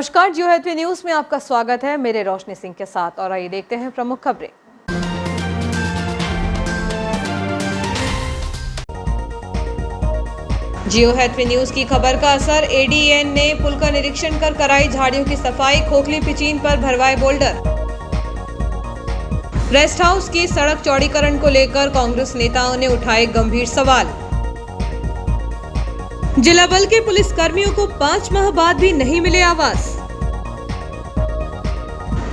नमस्कार, जियो Hathaway news में आपका स्वागत है। मेरे रोशनी सिंह के साथ और आइए देखते हैं प्रमुख खबरें। जियो हैथवे न्यूज की खबर का असर। एडीएन ने पुल का निरीक्षण कर कराई झाड़ियों की सफाई, खोखली पिचीन पर भरवाए बोल्डर। रेस्ट हाउस की सड़क चौड़ीकरण को लेकर कांग्रेस नेताओं ने उठाए गंभीर सवाल। जिला बल के पुलिस कर्मियों को 5 माह बाद भी नहीं मिले आवास।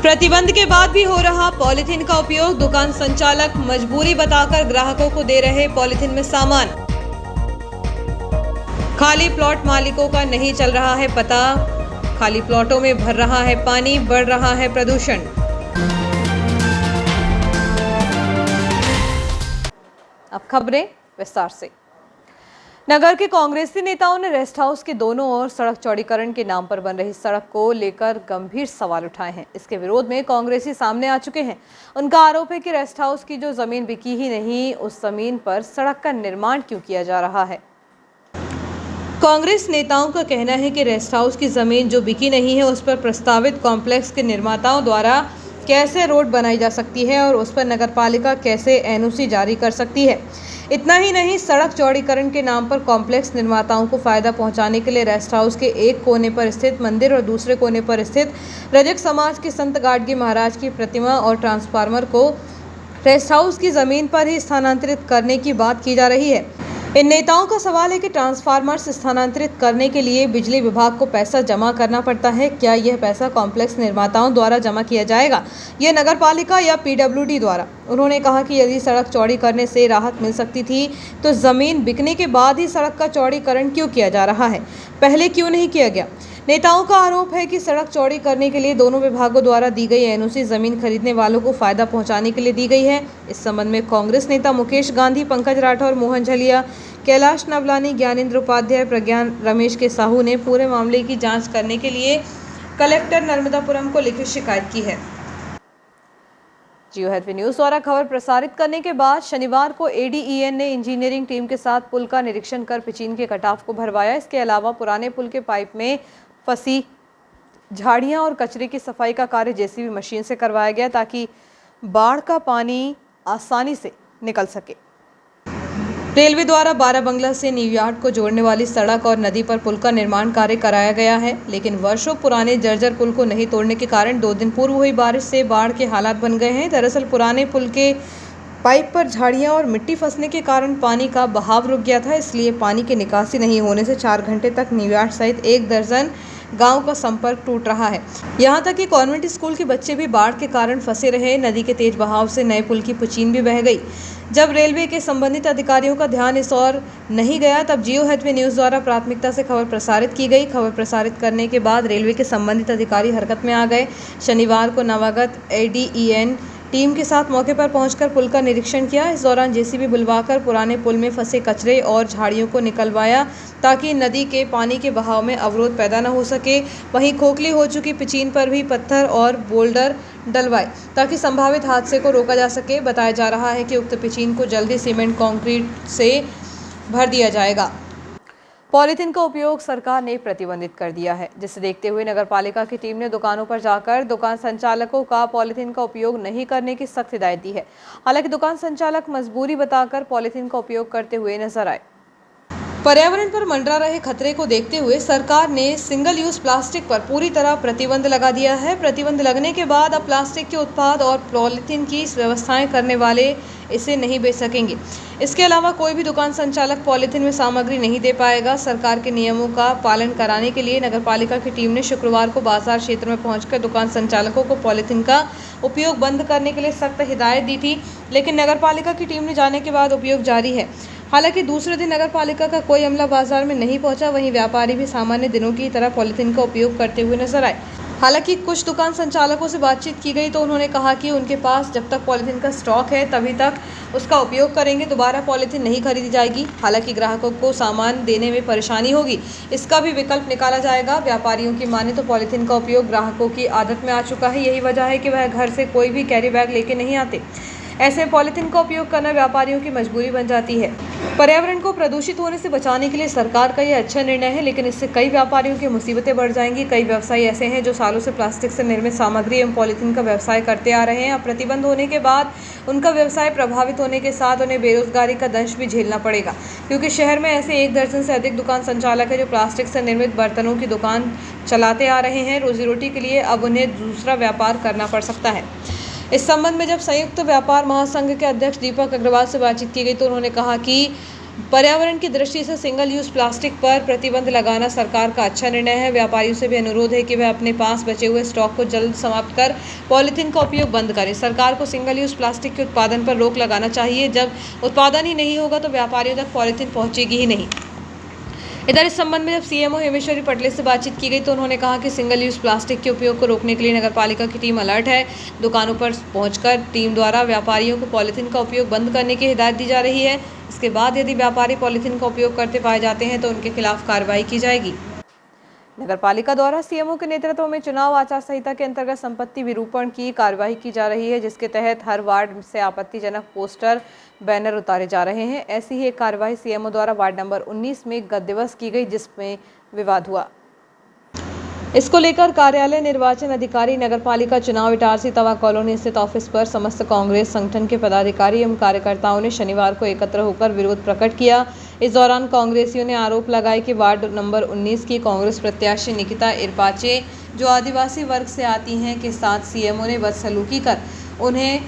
प्रतिबंध के बाद भी हो रहा पॉलिथीन का उपयोग, दुकान संचालक मजबूरी बताकर ग्राहकों को दे रहे पॉलिथीन में सामान। खाली प्लॉट मालिकों का नहीं चल रहा है पता, खाली प्लॉटों में भर रहा है पानी, बढ़ रहा है प्रदूषण। अब खबरें विस्तार से। नगर के कांग्रेसी नेताओं ने रेस्ट हाउस के दोनों ओर सड़क चौड़ीकरण के नाम पर बन रही सड़क को लेकर गंभीर सवाल उठाए हैं। इसके विरोध में कांग्रेसी सामने आ चुके हैं। उनका आरोप है कि रेस्ट हाउस की जो जमीन बिकी ही नहीं, उस जमीन पर सड़क का निर्माण क्यों किया जा रहा है। कांग्रेस नेताओं का कहना है कि रेस्ट हाउस की जमीन जो बिकी नहीं है, उस पर प्रस्तावित कॉम्प्लेक्स के निर्माताओं द्वारा कैसे रोड बनाई जा सकती है और उस पर नगरपालिका कैसे एनओसी जारी कर सकती है। इतना ही नहीं, सड़क चौड़ीकरण के नाम पर कॉम्प्लेक्स निर्माताओं को फायदा पहुंचाने के लिए रेस्ट हाउस के एक कोने पर स्थित मंदिर और दूसरे कोने पर स्थित रजक समाज के संत गाडगे महाराज की प्रतिमा और ट्रांसफार्मर को रेस्ट हाउस की जमीन पर ही स्थानांतरित करने की बात की जा रही है। इन नेताओं का सवाल है कि ट्रांसफार्मर्स स्थानांतरित करने के लिए बिजली विभाग को पैसा जमा करना पड़ता है। क्या यह पैसा कॉम्प्लेक्स निर्माताओं द्वारा जमा किया जाएगा, यह नगरपालिका या पीडब्ल्यूडी द्वारा? उन्होंने कहा कि यदि सड़क चौड़ी करने से राहत मिल सकती थी तो जमीन बिकने के बाद ही सड़क का चौड़ीकरण क्यों किया जा रहा है, पहले क्यों नहीं किया गया। नेताओं का आरोप है कि सड़क चौड़ी करने के लिए दोनों विभागों द्वारा दी गई एनओसी जमीन खरीदने वालों को फायदा पहुंचाने के लिए दी गई है। इस संबंध में कांग्रेस नेता मुकेश गांधी, पंकज राठौर, मोहन झलिया, कैलाश नवलानी, ज्ञानेंद्र उपाध्याय, प्रज्ञान रमेश के साहू ने पूरे मामले की जांच करने के लिए कलेक्टर नर्मदापुरम को लिखित शिकायत की है। जियो हैथवे न्यूज द्वारा खबर प्रसारित करने के बाद शनिवार को एडीईएन ने इंजीनियरिंग टीम के साथ पुल का निरीक्षण कर पिचीन के कटाव को भरवाया। इसके अलावा पुराने पुल के पाइप में फंसी झाड़ियां और कचरे की सफाई का कार्य जेसीबी मशीन से करवाया गया ताकि बाढ़ का पानी आसानी से निकल सके। रेलवे द्वारा बाराबंगला से न्यूयार्क को जोड़ने वाली सड़क और नदी पर पुल का निर्माण कार्य कराया गया है, लेकिन वर्षों पुराने जर्जर पुल को नहीं तोड़ने के कारण 2 दिन पूर्व हुई बारिश से बाढ़ के हालात बन गए हैं। दरअसल पुराने पुल के पाइप पर झाड़ियां और मिट्टी फंसने के कारण पानी का बहाव रुक गया था, इसलिए पानी की निकासी नहीं होने से 4 घंटे तक न्यूयार्क सहित 1 दर्जन गांव का संपर्क टूट रहा है। यहां तक कि कॉन्वेंट स्कूल के बच्चे भी बाढ़ के कारण फंसे रहे। नदी के तेज बहाव से नए पुल की पिचीन भी बह गई। जब रेलवे के संबंधित अधिकारियों का ध्यान इस ओर नहीं गया, तब जियो हैथवे न्यूज द्वारा प्राथमिकता से खबर प्रसारित की गई। खबर प्रसारित करने के बाद रेलवे के संबंधित अधिकारी हरकत में आ गए। शनिवार को नवागत एडीईएन टीम के साथ मौके पर पहुंचकर पुल का निरीक्षण किया। इस दौरान जेसीबी बुलवाकर पुराने पुल में फंसे कचरे और झाड़ियों को निकलवाया ताकि नदी के पानी के बहाव में अवरोध पैदा न हो सके। वहीं खोखली हो चुकी पिचीन पर भी पत्थर और बोल्डर डलवाए ताकि संभावित हादसे को रोका जा सके। बताया जा रहा है कि उक्त पिचीन को जल्दी सीमेंट कंक्रीट से भर दिया जाएगा। पॉलीथीन का उपयोग सरकार ने प्रतिबंधित कर दिया है, जिसे देखते हुए नगरपालिका की टीम ने दुकानों पर जाकर दुकान संचालकों का पॉलीथीन का उपयोग नहीं करने की सख्त हिदायत दी है। हालांकि दुकान संचालक मजबूरी बताकर पॉलीथीन का उपयोग करते हुए नजर आए। पर्यावरण पर मंडरा रहे खतरे को देखते हुए सरकार ने सिंगल यूज प्लास्टिक पर पूरी तरह प्रतिबंध लगा दिया है। प्रतिबंध लगने के बाद अब प्लास्टिक के उत्पाद और पॉलीथीन की व्यवस्थाएं करने वाले इसे नहीं बेच सकेंगे। इसके अलावा कोई भी दुकान संचालक पॉलीथीन में सामग्री नहीं दे पाएगा। सरकार के नियमों का पालन कराने के लिए नगरपालिका की टीम ने शुक्रवार को बाजार क्षेत्र में पहुंचकर दुकान संचालकों को पॉलीथीन का उपयोग बंद करने के लिए सख्त हिदायत दी थी, लेकिन नगरपालिका की टीम ने जाने के बाद उपयोग जारी है। हालांकि दूसरे दिन नगरपालिका का कोई अमला बाजार में नहीं पहुंचा। वहीं व्यापारी भी सामान्य दिनों की तरह पॉलीथीन का उपयोग करते हुए नजर आए। हालांकि कुछ दुकान संचालकों से बातचीत की गई तो उन्होंने कहा कि उनके पास जब तक पॉलीथीन का स्टॉक है तभी तक उसका उपयोग करेंगे, दोबारा पॉलीथीन नहीं खरीदी जाएगी। हालांकि ग्राहकों को सामान देने में परेशानी होगी, इसका भी विकल्प निकाला जाएगा। व्यापारियों की माने तो पॉलीथीन का उपयोग ग्राहकों की आदत में आ चुका है। यही वजह है कि वह घर से कोई भी कैरी बैग लेके नहीं आते। ऐसे में पॉलीथीन का उपयोग करना व्यापारियों की मजबूरी बन जाती है। पर्यावरण को प्रदूषित होने से बचाने के लिए सरकार का यह अच्छा निर्णय है, लेकिन इससे कई व्यापारियों की मुसीबतें बढ़ जाएंगी। कई व्यवसायी ऐसे हैं जो सालों से प्लास्टिक से निर्मित सामग्री एवं पॉलीथीन का व्यवसाय करते आ रहे हैं। अब प्रतिबंध होने के बाद उनका व्यवसाय प्रभावित होने के साथ उन्हें बेरोजगारी का दंश भी झेलना पड़ेगा, क्योंकि शहर में ऐसे 1 दर्जन से अधिक दुकान संचालक है जो प्लास्टिक से निर्मित बर्तनों की दुकान चलाते आ रहे हैं। रोजी रोटी के लिए अब उन्हें दूसरा व्यापार करना पड़ सकता है। इस संबंध में जब संयुक्त व्यापार महासंघ के अध्यक्ष दीपक अग्रवाल से बातचीत की गई तो उन्होंने कहा कि पर्यावरण की दृष्टि से सिंगल यूज प्लास्टिक पर प्रतिबंध लगाना सरकार का अच्छा निर्णय है। व्यापारियों से भी अनुरोध है कि वे अपने पास बचे हुए स्टॉक को जल्द समाप्त कर पॉलीथीन का उपयोग बंद करें। सरकार को सिंगल यूज प्लास्टिक के उत्पादन पर रोक लगाना चाहिए। जब उत्पादन ही नहीं होगा तो व्यापारियों तक पॉलीथीन पहुंचेगी ही नहीं। इधर इस संबंध में जब सीएमओ हेमेश्वरी पटेल से बातचीत की गई तो उन्होंने कहा कि सिंगल यूज प्लास्टिक के उपयोग को रोकने के लिए नगरपालिका की टीम अलर्ट है। दुकानों पर पहुंचकर टीम द्वारा व्यापारियों को पॉलीथीन का उपयोग बंद करने की हिदायत दी जा रही है। इसके बाद यदि व्यापारी पॉलीथीन का उपयोग करते पाए जाते हैं तो उनके खिलाफ कार्रवाई की जाएगी। नगरपालिका द्वारा सीएमओ के नेतृत्व में चुनाव आचार संहिता के अंतर्गत संपत्ति विरूपण की कार्रवाई की जा रही है, जिसके तहत हर वार्ड से आपत्तिजनक पोस्टर बैनर उतारे जा रहे हैं। ऐसी ही एक कार्रवाई सीएमओ द्वारा वार्ड नंबर 19 में गत दिवस की गई, जिसमें विवाद हुआ। इसको लेकर कार्यालय निर्वाचन अधिकारी नगरपालिका चुनाव इटारसी तवा कॉलोनी स्थित ऑफिस पर समस्त कांग्रेस संगठन के पदाधिकारी एवं कार्यकर्ताओं ने शनिवार को एकत्र होकर विरोध प्रकट किया। इस दौरान कांग्रेसियों ने आरोप लगाया कि वार्ड नंबर 19 की कांग्रेस प्रत्याशी निकिता इरपाचे, जो आदिवासी वर्ग से आती हैं, के साथ सीएमओ ने बदसलूकी कर उन्हें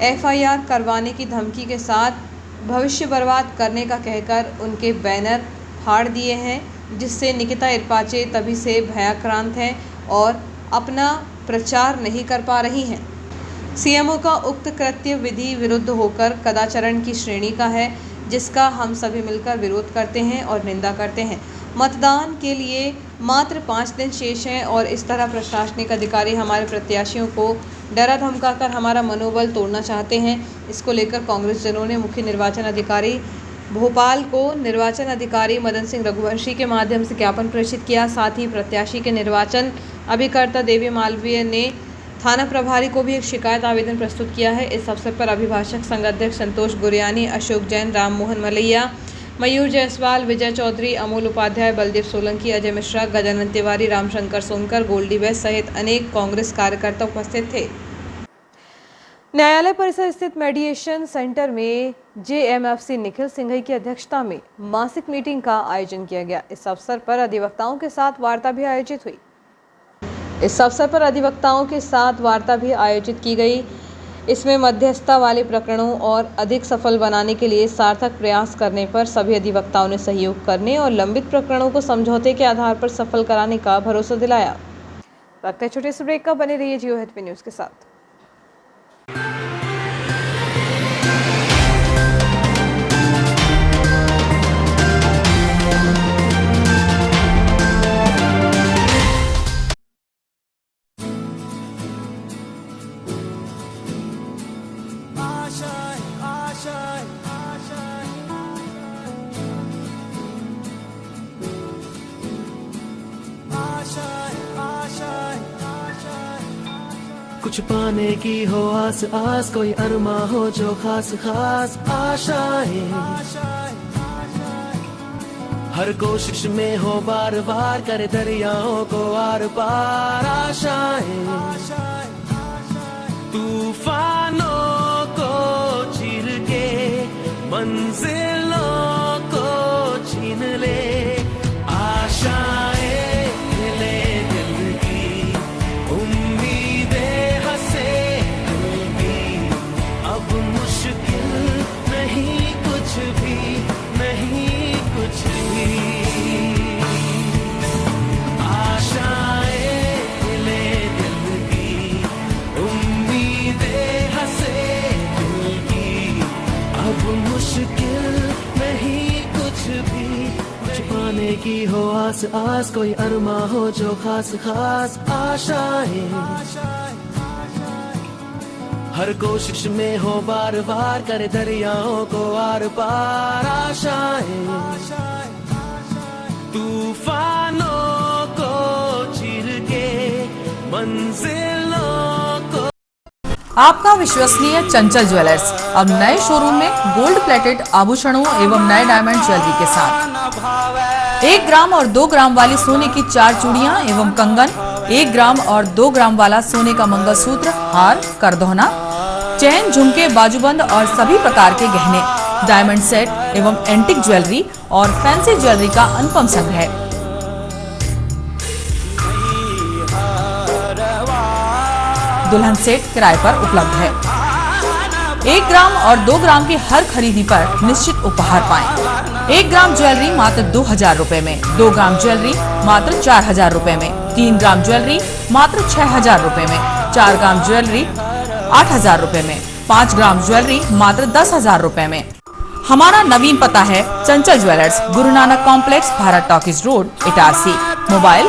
एफआईआर करवाने की धमकी के साथ भविष्य बर्बाद करने का कहकर उनके बैनर फाड़ दिए हैं, जिससे निकिता इरपाचे तभी से भयाक्रांत हैं और अपना प्रचार नहीं कर पा रही हैं। सीएमओ का उक्त कृत्य विधि विरुद्ध होकर कदाचरण की श्रेणी का है, जिसका हम सभी मिलकर विरोध करते हैं और निंदा करते हैं। मतदान के लिए मात्र 5 दिन शेष हैं और इस तरह प्रशासनिक अधिकारी हमारे प्रत्याशियों को डरा धमकाकर हमारा मनोबल तोड़ना चाहते हैं। इसको लेकर कांग्रेस जनों ने मुख्य निर्वाचन अधिकारी भोपाल को निर्वाचन अधिकारी मदन सिंह रघुवंशी के माध्यम से ज्ञापन प्रेषित किया। साथ ही प्रत्याशी के निर्वाचन अभिकर्ता देवी मालवीय ने थाना प्रभारी को भी एक शिकायत आवेदन प्रस्तुत किया है। इस अवसर पर अभिभाषक संघ अध्यक्ष संतोष गुरियानी, अशोक जैन, राम मोहन मलैया, मयूर जायसवाल, विजय चौधरी, अमोल उपाध्याय, बलदेव सोलंकी, अजय मिश्रा, गजानन तिवारी, रामशंकर सोनकर, गोल्डी वैस सहित अनेक कांग्रेस कार्यकर्ता उपस्थित थे। न्यायालय परिसर स्थित मेडिएशन सेंटर में जेएमएफसी निखिल सिंघई की अध्यक्षता में मासिक मीटिंग का आयोजन किया गया। इस अवसर पर अधिवक्ताओं के साथ वार्ता भी आयोजित की गई। इसमें मध्यस्थता वाले प्रकरणों और अधिक सफल बनाने के लिए सार्थक प्रयास करने पर सभी अधिवक्ताओं ने सहयोग करने और लंबित प्रकरणों को समझौते के आधार पर सफल कराने का भरोसा दिलाया। वक्त है छोटे से ब्रेक का, बने रहिए जियो हैप्पी न्यूज के साथ। कुछ पाने की हो आस आस, कोई अरमा हो जो खास खास आशाएं, हर कोशिश में हो बार बार करे दरियाओं को आर पार आशाएं, तूफानों को चीर के मंजिलों को छीन ले आशाएं, की हो आस आस, कोई अरमा हो जो खास खास आशाएं, हर कोशिश में हो बार बार करे दरियाओं को आर पार आशाएं, तूफानों को चीर के मंजिलों को। आपका विश्वसनीय चंचल ज्वेलर्स अब नए शोरूम में गोल्ड प्लेटेड आभूषणों एवं नए डायमंड ज्वेलरी के साथ 1 ग्राम और 2 ग्राम वाली सोने की 4 चूड़ियां एवं कंगन, 1 ग्राम और 2 ग्राम वाला सोने का मंगलसूत्र, हार, करदौना, चैन, झुमके, बाजूबंद और सभी प्रकार के गहने, डायमंड सेट एवं एंटिक ज्वेलरी और फैंसी ज्वेलरी का अनुपम संग्रह। दुल्हन सेट किराए पर उपलब्ध है। 1 ग्राम और 2 ग्राम की हर खरीदी पर निश्चित उपहार पाएं। 1 ग्राम ज्वेलरी मात्र 2000 रुपए में, 2 ग्राम ज्वेलरी मात्र 4000 रुपए में, 3 ग्राम ज्वेलरी मात्र 6000 रुपए में, 4 ग्राम ज्वेलरी 8000 रुपए में, 5 ग्राम ज्वेलरी मात्र 10,000 रुपए में। हमारा नवीन पता है चंचल jewellers, Guru Nanak complex, Bharat talkies road, Itarsi. Mobile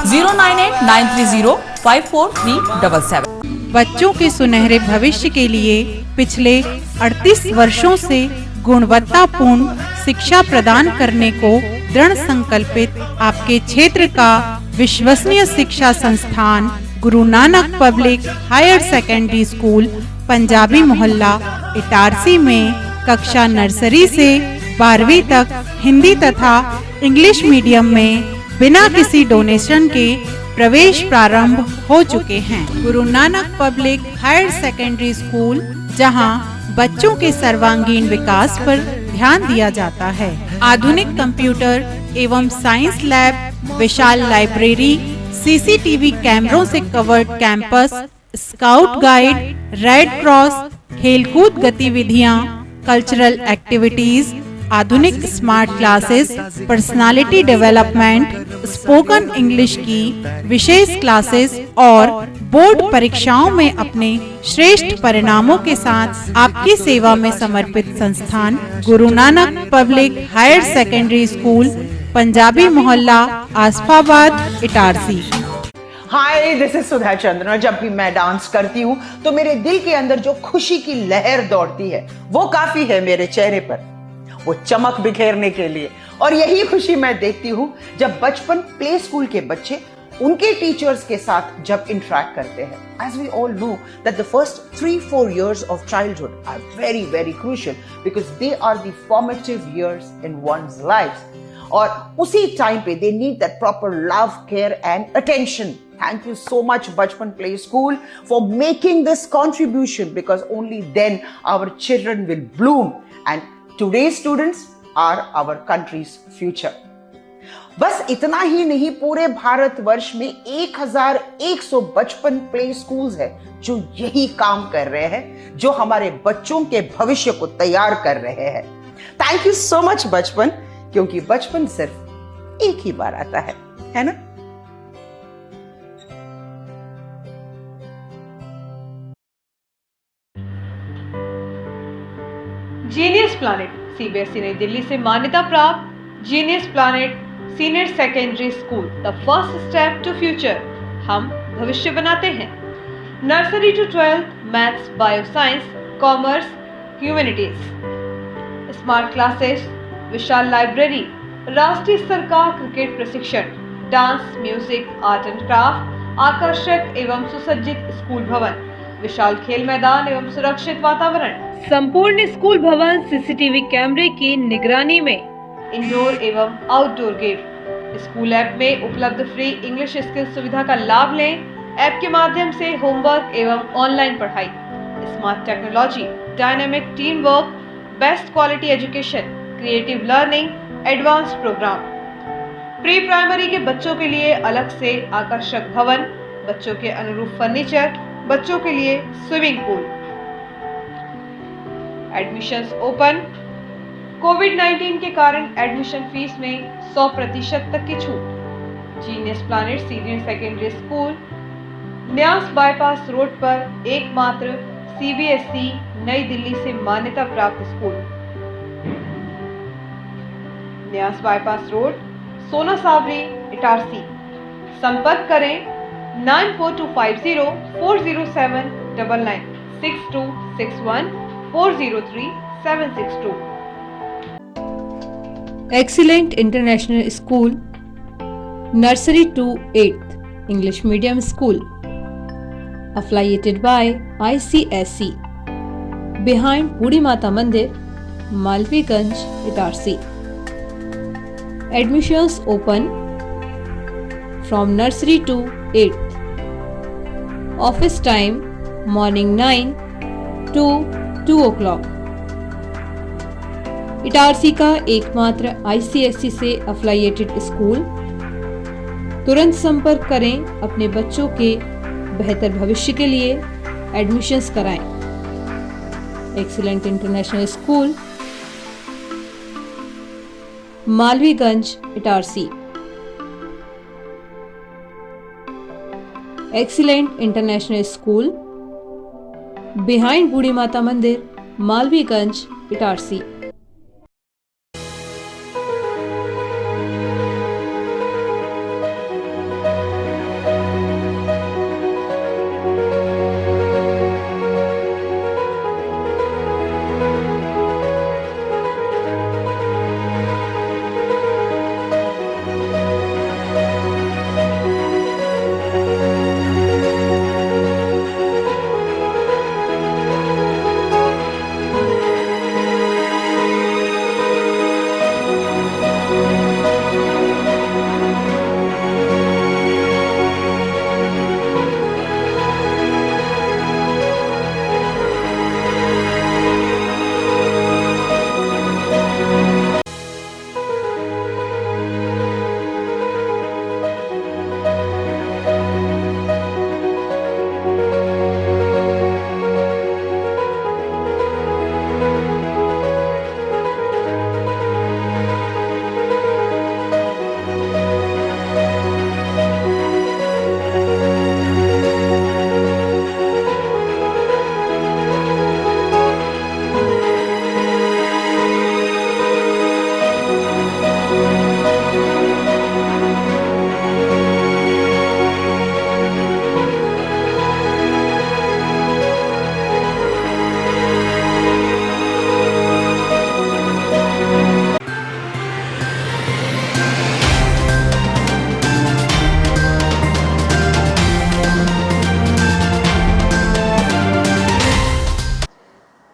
09893054377। बच्चों के सुनहरे भविष्य के लिए पिछले 38 वर्षों से गुणवत्तापूर्ण शिक्षा प्रदान करने को दृढ़ संकल्पित आपके क्षेत्र का विश्वसनीय शिक्षा संस्थान Guru Nanak public higher secondary school, Punjabi Mohalla, Itarsi में कक्षा नर्सरी से 12वीं तक हिंदी तथा इंग्लिश मीडियम में बिना किसी डोनेशन के प्रवेश प्रारंभ हो चुके हैं। Guru Nanak public higher secondary school, जहां बच्चों के सर्वांगीण विकास पर ध्यान दिया जाता है। आधुनिक कंप्यूटर एवं साइंस लैब, विशाल लाइब्रेरी, सीसीटीवी कैमरों से covered campus, scout guide, red cross, खेलकूद गतिविधियां, कल्चरल एक्टिविटीज, आधुनिक smart classes, personality development, spoken English की विशेष क्लासेस और बोर्ड परीक्षाओं में अपने श्रेष्ठ परिणामों के साथ आपकी सेवा में समर्पित संस्थान Guru Nanak public higher secondary school, Punjabi Mohalla, Asafabad, Itarsi. Hi, this is Sudha Chandran. जब भी मैं डांस करती हूँ तो मेरे दिल के अंदर जो खुशी की लहर दौड़ती है वो काफी है मेरे चेहरे पर, वो चमक बिखेरने के लिए। और यही खुशी मैं देखती हूँ जब बचपन प्ले स्कूल के बच्चे उनके टीचर्स के साथ जब इंटरेक्ट करते हैं। As we all know that the first 3-4 years of childhood are very, very crucial because they are the formative years in one's life. और उसी टाइम पे they need that proper love, care and attention. Thank you so much Bachpan Play School for making this contribution, because only then our children will bloom and today's students are our country's future. बस इतना ही नहीं, पूरे भारतवर्ष में 1100 बचपन play schools है जो यही काम कर रहे हैं, जो हमारे बच्चों के भविष्य को तैयार कर रहे हैं। थैंक यू सो मच बचपन, क्योंकि बचपन सिर्फ एक ही बार आता है ना? जीनियस प्लैनेट सीबीएसई नई दिल्ली से मान्यता प्राप्त genius planet senior secondary school, the first step to future. हम भविष्य बनाते हैं। Nursery to 12th maths, bio science, commerce, humanities, smart classes, विशाल लाइब्रेरी, राष्ट्रीय स्तर का क्रिकेट प्रशिक्षण, dance, music, art and craft, आकर्षक एवं सुसज्जित स्कूल भवन, विशाल खेल मैदान एवं सुरक्षित वातावरण, संपूर्ण स्कूल भवन सीसीटीवी कैमरे की निगरानी में, इंडोर एवं आउटडोर गेम। स्कूल ऐप में उपलब्ध फ्री इंग्लिश स्किल सुविधा का लाभ लें। ऐप के माध्यम से होमवर्क एवं ऑनलाइन पढ़ाई, smart technology, dynamic team work, best quality education, creative learning, advance program. Pre primary के बच्चों के लिए अलग से आकर्षक भवन, बच्चों के अनुरूप फर्नीचर, बच्चों के लिए स्विमिंग पूल। Admissions open. कोविड-19 के कारण एडमिशन फीस में 100% तक की छूट। Genius planet senior secondary school, न्यास बाईपास रोड पर एकमात्र सीबीएसई नई दिल्ली से मान्यता प्राप्त स्कूल। न्यास बाईपास रोड, सोना सावरी, इटारसी। संपर्क करें 9425040799 6261403762। Excellent international school, nursery to 8th English medium school, affiliated by ICSC, behind Budi Mata Mandir, Malviganj, Itarsi. Admissions open from nursery to 8th. Office time morning 9 to 2 o'clock. Itarsi का एकमात्र ICSC से affiliated school. तुरंत संपर्क करें अपने बच्चों के बेहतर भविष्य के लिए, एडमिशन्स कराएं। Excellent international school, Malviganj, Itarsi. Excellent international school, behind Budhi Mata मंदिर, मालवीगंज, इटारसी।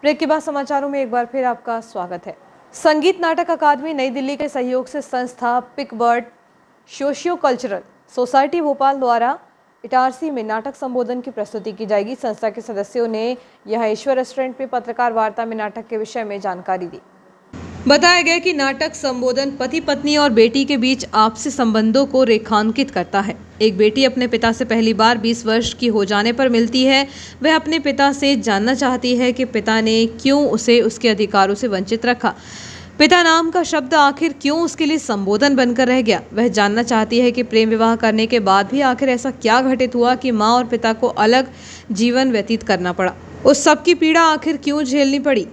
ब्रेक के बाद समाचारों में एक बार फिर आपका स्वागत है। संगीत नाटक अकादमी नई दिल्ली के सहयोग से संस्था पिकबर्ड सोशियो कल्चरल सोसाइटी भोपाल द्वारा इटारसी में नाटक संबोधन की प्रस्तुति की जाएगी। संस्था के सदस्यों ने यह ईश्वर रेस्टोरेंट में पत्रकार वार्ता में नाटक के विषय में जानकारी दी। बताया गया कि नाटक संबोधन पति पत्नी और बेटी के बीच आपसी संबंधों को रेखांकित करता है। एक बेटी अपने पिता से पहली बार 20 वर्ष की हो जाने पर मिलती है। वह अपने पिता से जानना चाहती है कि पिता ने क्यों उसे उसके अधिकारों से वंचित रखा। पिता नाम का शब्द आखिर क्यों उसके लिए संबोधन बनकर रह गया। वह जानना चाहती है कि प्रेम विवाह करने के बाद भी आखिर ऐसा क्या घटित हुआ कि माँ और पिता को अलग जीवन व्यतीत करना पड़ा। उस सब की पीड़ा आखिर क्यों झेलनी पड़ी।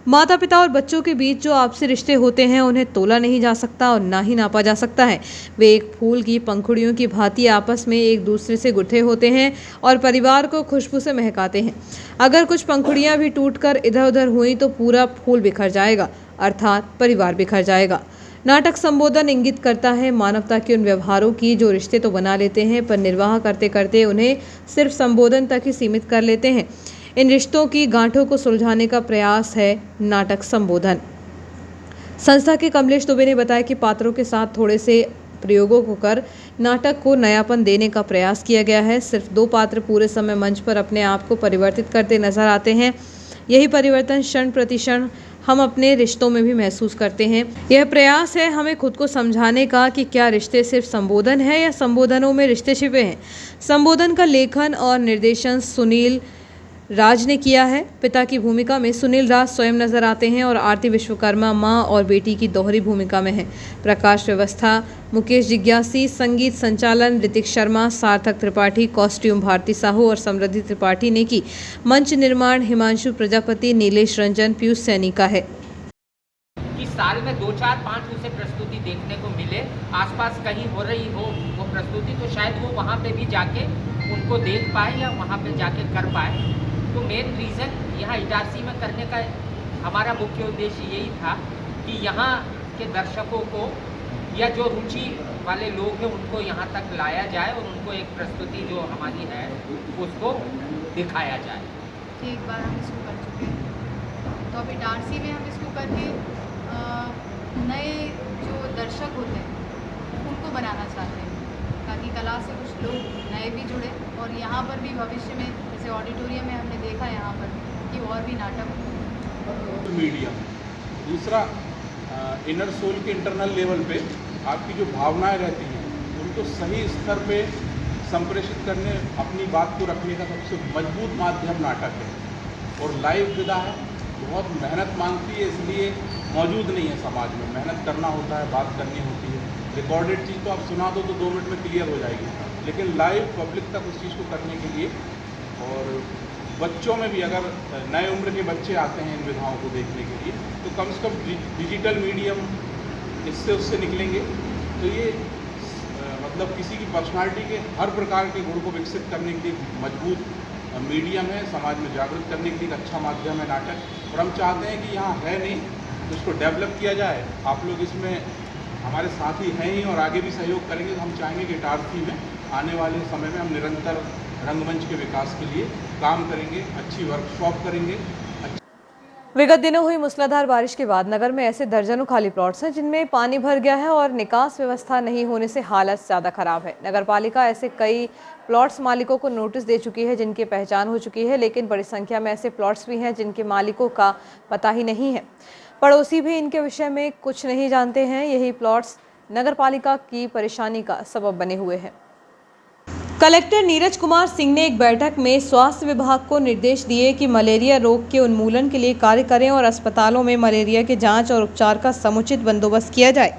माता पिता और बच्चों के बीच जो आपसी रिश्ते होते हैं उन्हें तोला नहीं जा सकता और ना ही नापा जा सकता है। वे एक फूल की पंखुड़ियों की भांति आपस में एक दूसरे से गुथे होते हैं और परिवार को खुशबू से महकाते हैं। अगर कुछ पंखुड़ियां भी टूटकर इधर उधर हुई तो पूरा फूल बिखर जाएगा, अर्थात परिवार बिखर जाएगा। नाटक संबोधन इंगित करता है मानवता के उन व्यवहारों की जो रिश्ते तो बना लेते हैं पर निर्वाह करते करते उन्हें सिर्फ संबोधन तक ही सीमित कर लेते हैं। इन रिश्तों की गांठों को सुलझाने का प्रयास है नाटक संबोधन। संस्था के कमलेश दुबे ने बताया कि पात्रों के साथ थोड़े से प्रयोगों को कर नाटक को नयापन देने का प्रयास किया गया है। सिर्फ 2 पात्र पूरे समय मंच पर अपने आप को परिवर्तित करते नजर आते हैं। यही परिवर्तन क्षण प्रति क्षण हम अपने रिश्तों में भी महसूस करते हैं। यह प्रयास है हमें खुद को समझाने का कि क्या रिश्ते सिर्फ संबोधन है या संबोधनों में रिश्ते छिपे हैं। संबोधन का लेखन और निर्देशन सुनील राज ने किया है। पिता की भूमिका में सुनील राज स्वयं नजर आते हैं और आरती विश्वकर्मा मां और बेटी की दोहरी भूमिका में है। प्रकाश व्यवस्था मुकेश जिज्ञासी, संगीत संचालन ऋतिक शर्मा, सार्थक त्रिपाठी, कॉस्ट्यूम भारती साहू और समृद्धि त्रिपाठी ने की। मंच निर्माण हिमांशु प्रजापति, नीलेश रंजन, पीयूष सैनी का है। कि साल में 2, 4, 5 उसे प्रस्तुति देखने को मिले, आसपास कहीं हो रही हो वो प्रस्तुति, तो शायद वो वहाँ पे भी जाके उनको देख पाए या वहाँ पे जाके कर पाए। तो मेन रीज़न यहाँ इटारसी में करने का हमारा मुख्य उद्देश्य यही था कि यहाँ के दर्शकों को या जो रुचि वाले लोग हैं उनको यहाँ तक लाया जाए और उनको एक प्रस्तुति जो हमारी है उसको दिखाया जाए। एक बार हम इसको कर चुके हैं, तो अभी डांसी में हम इसको करके नए जो दर्शक होते हैं उनको बनाना चाहते हैं, ताकि कला से कुछ लोग नए भी जुड़े और यहाँ पर भी भविष्य में जैसे ऑडिटोरियम में हमने देखा यहाँ पर कि और भी नाटक मीडियम। दूसरा इनर सोल के इंटरनल लेवल पे आपकी जो भावनाएं रहती हैं उनको सही स्तर पे संप्रेषित करने, अपनी बात को रखने का सबसे मजबूत माध्यम नाटक है। और लाइव विदा है, बहुत मेहनत मांगती है, इसलिए मौजूद नहीं है समाज में। मेहनत करना होता है, बात करनी होती है। रिकॉर्डेड चीज़ तो आप सुना दो तो 2 मिनट में क्लियर हो जाएगी, लेकिन लाइव पब्लिक तक उस चीज़ को करने के लिए, और बच्चों में भी अगर नए उम्र के बच्चे आते हैं इन विधाओं को देखने के लिए, तो कम से कम डिजिटल मीडियम इससे उससे निकलेंगे तो ये मतलब किसी की पर्सनालिटी के हर प्रकार के गुण को विकसित करने के लिए मजबूत मीडियम है, समाज में जागरूक करने के लिए एक अच्छा माध्यम है नाटक। और हम चाहते हैं कि यहाँ है नहीं तो इसको डेवलप किया जाए। आप लोग इसमें हमारे साथी हैं ही और आगे भी सहयोग करेंगे। तो हम चाहेंगे कि इटारसी में आने वाले समय में हम निरंतर रंगमंच के विकास के लिए काम करेंगे, अच्छी वर्कशॉप करेंगे। विगत दिनों हुई मूसलाधार बारिश के बाद नगर में ऐसे दर्जनों खाली प्लॉट्स हैं जिनमें पानी भर गया है और निकास व्यवस्था नहीं होने से हालत ज़्यादा खराब है। नगर पालिका ऐसे कई प्लॉट्स मालिकों को नोटिस दे चुकी है जिनकी पहचान हो चुकी है, लेकिन बड़ी संख्या में ऐसे प्लॉट्स भी हैं जिनके मालिकों का पता ही नहीं है। पड़ोसी भी इनके विषय में कुछ नहीं जानते हैं। यही प्लॉट्स नगर पालिका की परेशानी का सबब बने हुए हैं। कलेक्टर नीरज कुमार सिंह ने एक बैठक में स्वास्थ्य विभाग को निर्देश दिए कि मलेरिया रोग के उन्मूलन के लिए कार्य करें और अस्पतालों में मलेरिया के जांच और उपचार का समुचित बंदोबस्त किया जाए।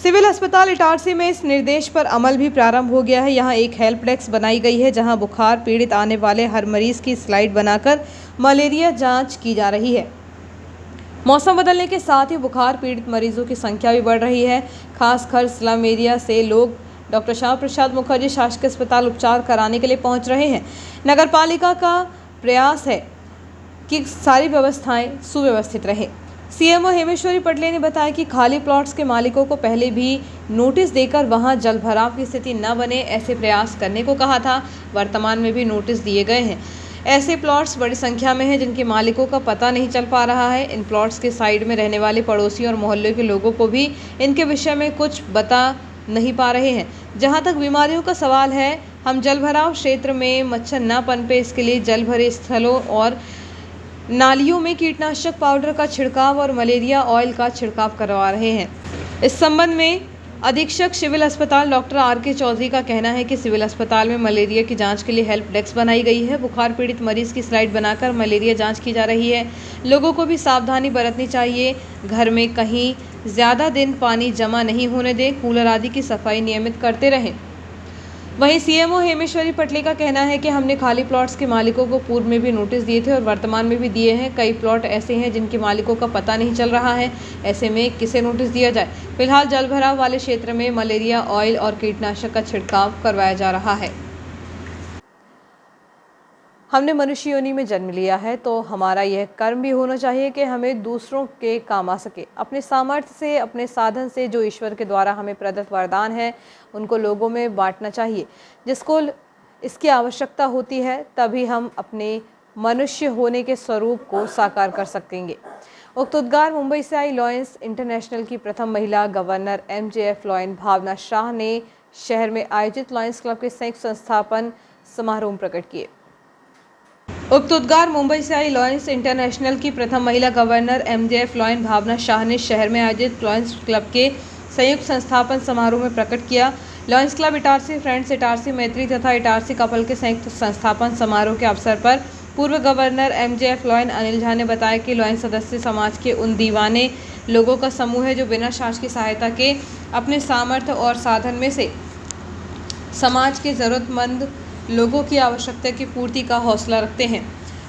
सिविल अस्पताल इटारसी में इस निर्देश पर अमल भी प्रारंभ हो गया है। यहां एक हेल्प डेस्क बनाई गई है जहां बुखार पीड़ित आने वाले हर मरीज की स्लाइड बनाकर मलेरिया जाँच की जा रही है। मौसम बदलने के साथ ही बुखार पीड़ित मरीजों की संख्या भी बढ़ रही है। खासकर स्लम एरिया से लोग डॉक्टर श्यामा प्रसाद मुखर्जी शासकीय अस्पताल उपचार कराने के लिए पहुंच रहे हैं। नगर पालिका का प्रयास है कि सारी व्यवस्थाएं सुव्यवस्थित रहें। सीएमओ हेमेश्वरी पटले ने बताया कि खाली प्लॉट्स के मालिकों को पहले भी नोटिस देकर वहां जल भराव की स्थिति न बने ऐसे प्रयास करने को कहा था। वर्तमान में भी नोटिस दिए गए हैं। ऐसे प्लॉट्स बड़ी संख्या में हैं जिनके मालिकों का पता नहीं चल पा रहा है। इन प्लॉट्स के साइड में रहने वाले पड़ोसी और मोहल्ले के लोगों को भी इनके विषय में कुछ बता नहीं पा रहे हैं। जहां तक बीमारियों का सवाल है, हम जल भराव क्षेत्र में मच्छर न पनपे इसके लिए जल भरे स्थलों और नालियों में कीटनाशक पाउडर का छिड़काव और मलेरिया ऑयल का छिड़काव करवा रहे हैं। इस संबंध में अधीक्षक सिविल अस्पताल डॉक्टर आर.के. चौधरी का कहना है कि सिविल अस्पताल में मलेरिया की जांच के लिए हेल्प डेस्क बनाई गई है। बुखार पीड़ित मरीज की स्लाइड बनाकर मलेरिया जांच की जा रही है। लोगों को भी सावधानी बरतनी चाहिए। घर में कहीं ज़्यादा दिन पानी जमा नहीं होने दें। कूलर आदि की सफाई नियमित करते रहें। वहीं सीएमओ हेमेश्वरी पटले का कहना है कि हमने खाली प्लॉट्स के मालिकों को पूर्व में भी नोटिस दिए थे और वर्तमान में भी दिए हैं। कई प्लॉट ऐसे हैं जिनके मालिकों का पता नहीं चल रहा है। ऐसे में किसे नोटिस दिया जाए। फिलहाल जल भराव वाले क्षेत्र में मलेरिया ऑयल और कीटनाशक का छिड़काव करवाया जा रहा है। हमने मनुष्य योनि में जन्म लिया है तो हमारा यह कर्म भी होना चाहिए कि हमें दूसरों के काम आ सके। अपने सामर्थ्य से, अपने साधन से जो ईश्वर के द्वारा हमें प्रदत्त वरदान है उनको लोगों में बांटना चाहिए। जिसको इसकी आवश्यकता होती है तभी हम अपने मनुष्य होने के स्वरूप को साकार कर सकेंगे। उक्त उद्गार मुंबई से आई लॉयंस इंटरनेशनल की प्रथम महिला गवर्नर MJF लॉयन भावना शाह ने शहर में आयोजित लॉयंस क्लब के संयुक्त संस्थापन समारोह में प्रकट किए। उक्त उद्गार मुंबई से आई लॉयंस इंटरनेशनल की प्रथम महिला गवर्नर MJF लॉयन भावना शाह ने शहर में आयोजित लॉयंस क्लब के संयुक्त संस्थापन समारोह में प्रकट किया। Lions club Itarsi, friends Itarsi, मैत्री तथा इटारसी कपल के संयुक्त संस्थापन समारोह के अवसर पर पूर्व governor MJF lion Anil Jha ने बताया कि लॉयंस सदस्य समाज के उन दीवाने लोगों का समूह है जो बिना शासन की सहायता के अपने सामर्थ्य और साधन में से समाज के ज़रूरतमंद लोगों की आवश्यकता की पूर्ति का हौसला रखते हैं।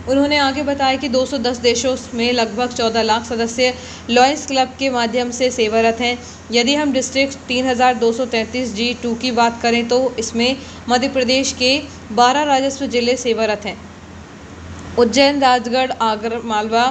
उन्होंने आगे बताया कि 210 देशों में लगभग 14 लाख सदस्य लॉयंस क्लब के माध्यम से सेवारत हैं। यदि हम डिस्ट्रिक्ट 3233 G2 की बात करें तो इसमें मध्य प्रदेश के 12 राजस्व जिले सेवारत हैं। उज्जैन, राजगढ़, आगर मालवा,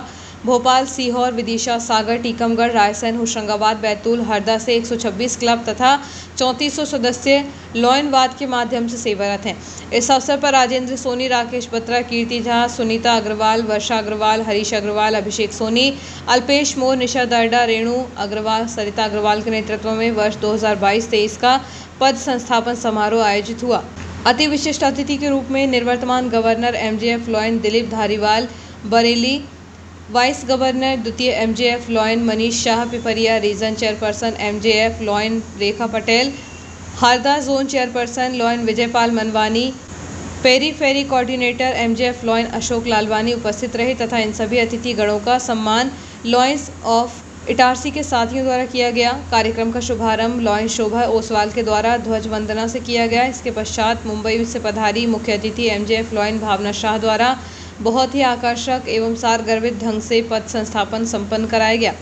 भोपाल, सीहोर, विदिशा, सागर, टीकमगढ़, रायसेन, होशंगाबाद, बैतूल, हरदा से 126 क्लब तथा 3400 सदस्य लॉयनवाद के माध्यम से सेवारत हैं। इस अवसर पर राजेंद्र सोनी, राकेश बत्रा, कीर्ति झा, सुनीता अग्रवाल, वर्षा अग्रवाल, हरीश अग्रवाल, अभिषेक सोनी, अल्पेश मोर, निशा दर्डा, रेणु अग्रवाल, सरिता अग्रवाल के नेतृत्व में वर्ष 2022-23 का पद संस्थापन समारोह आयोजित हुआ। अति विशिष्ट अतिथि के रूप में निवर्तमान governor MJF lion Dilip Dhariwal Bareli, vice governor द्वितीय MJF lion Manish Shah Pipariya, region chairperson MJF lion Rekha Patel, Harda zone chairperson lion Vijaypal Manwani, periphery coordinator MJF lion Ashok Lalwani उपस्थित रहे तथा इन सभी अतिथि गणों का सम्मान लॉयंस ऑफ इटारसी के साथियों द्वारा किया गया। कार्यक्रम का शुभारंभ लॉयन शोभा ओसवाल के द्वारा ध्वज वंदना से किया गया। इसके पश्चात मुंबई से पधारी मुख्य अतिथि एमजेएफ लॉयन भावना शाह द्वारा बहुत ही आकर्षक एवं सारगर्भित ढंग से पद संस्थापन संपन्न कराया गया।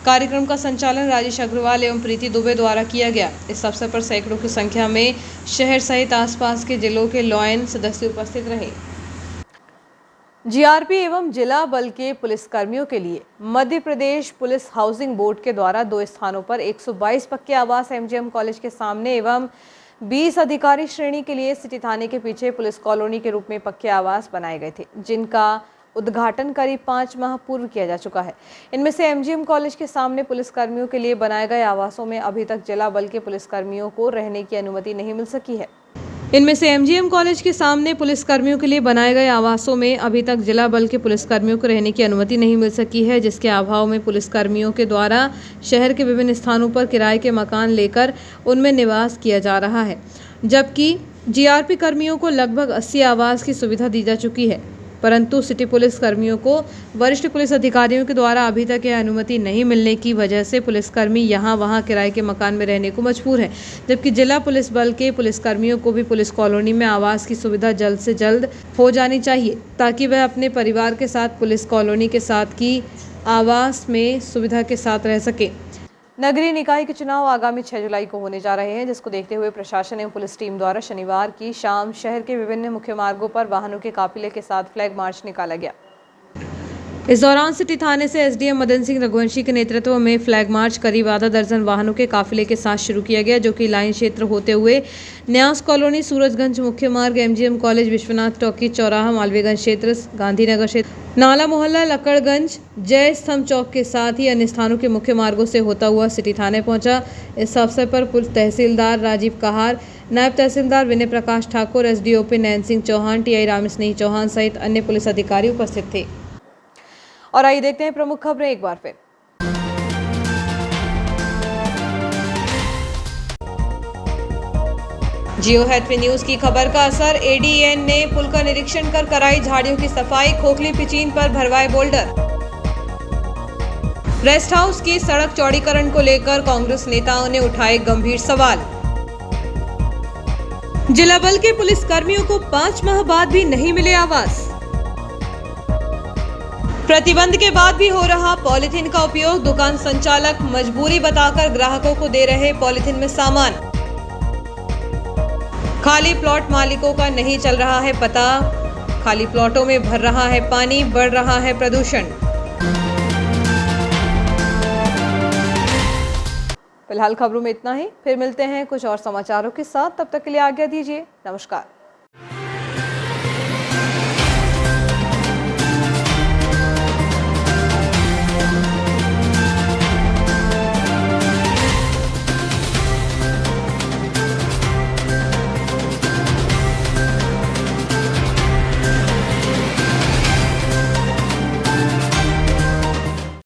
कार्यक्रम का संचालन राजेश अग्रवाल एवं प्रीति दुबे द्वारा किया गया। इस अवसर पर सैकड़ों की संख्या में शहर सहित आसपास के जिलों के लॉयन सदस्य उपस्थित रहे। जीआरपी एवं जिला बल के पुलिस कर्मियों के लिए Madhya Pradesh police housing board के द्वारा 2 स्थानों पर 122 पक्के आवास एमजीएम कॉलेज के सामने एवं 20 अधिकारी श्रेणी के लिए सिटी थाने के पीछे पुलिस कॉलोनी के रूप में पक्के आवास बनाए गए थे, जिनका उद्घाटन करीब 5 माह पूर्व किया जा चुका है। इनमें से एमजीएम कॉलेज के सामने पुलिस कर्मियों के लिए बनाए गए आवासों में अभी तक जिला बल के पुलिस कर्मियों को रहने की अनुमति नहीं मिल सकी है। इनमें से एमजीएम कॉलेज के सामने पुलिस कर्मियों के लिए बनाए गए आवासों में अभी तक जिला बल के पुलिस कर्मियों को रहने की अनुमति नहीं मिल सकी है, जिसके अभाव में पुलिस कर्मियों के द्वारा शहर के विभिन्न स्थानों पर किराए के मकान लेकर उनमें निवास किया जा रहा है, जबकि जीआरपी कर्मियों को लगभग 80 आवास की सुविधा दी जा चुकी है, परंतु सिटी पुलिस कर्मियों को वरिष्ठ पुलिस अधिकारियों के द्वारा अभी तक यह अनुमति नहीं मिलने की वजह से पुलिसकर्मी यहां वहां किराए के मकान में रहने को मजबूर हैं, जबकि जिला पुलिस बल के पुलिसकर्मियों को भी पुलिस कॉलोनी में आवास की सुविधा जल्द से जल्द हो जानी चाहिए, ताकि वह अपने परिवार के साथ पुलिस कॉलोनी के साथ की आवास में सुविधा के साथ रह सके। नगरीय निकाय के चुनाव आगामी 6 जुलाई को होने जा रहे हैं, जिसको देखते हुए प्रशासन एवं पुलिस टीम द्वारा शनिवार की शाम शहर के विभिन्न मुख्य मार्गों पर वाहनों के काफिले के साथ फ्लैग मार्च निकाला गया। इस दौरान सिटी थाने से एसडीएम मदन सिंह रघुवंशी के नेतृत्व में फ्लैग मार्च करीब आधा दर्जन वाहनों के काफिले के साथ शुरू किया गया, जो कि लाइन क्षेत्र होते हुए न्यास कॉलोनी, सूरजगंज मुख्य मार्ग, एमजीएम कॉलेज, विश्वनाथ टॉकी चौराहा, मालवीगंज क्षेत्र, गांधीनगर क्षेत्र, नाला मोहल्ला, लक्कड़गंज, जय स्तंभ चौक के साथ ही अन्य स्थानों के मुख्य मार्गों से होता हुआ सिटी थाने पहुंचा। इस अवसर पर पुलिस तहसीलदार राजीव कहार, नायब तहसीलदार विनय प्रकाश ठाकुर, एसडीओपी नैन सिंह चौहान, टीआई रामस्नेही चौहान सहित अन्य पुलिस अधिकारी उपस्थित थे। और आइए देखते हैं प्रमुख खबरें एक बार फिर। जियो हैथवे न्यूज की खबर का असर, एडीएन ने पुल का निरीक्षण कर कराई झाड़ियों की सफाई, खोखली पिचीन पर भरवाए बोल्डर। रेस्ट हाउस की सड़क चौड़ीकरण को लेकर कांग्रेस नेताओं ने उठाए गंभीर सवाल। जिला बल के पुलिस कर्मियों को 5 माह बाद भी नहीं मिले आवास। प्रतिबंध के बाद भी हो रहा पॉलिथीन का उपयोग, दुकान संचालक मजबूरी बताकर ग्राहकों को दे रहे पॉलिथीन में सामान। खाली प्लॉट मालिकों का नहीं चल रहा है पता, खाली प्लॉटों में भर रहा है पानी, बढ़ रहा है प्रदूषण। फिलहाल खबरों में इतना ही, फिर मिलते हैं कुछ और समाचारों के साथ, तब तक के लिए आज्ञा दीजिए, नमस्कार।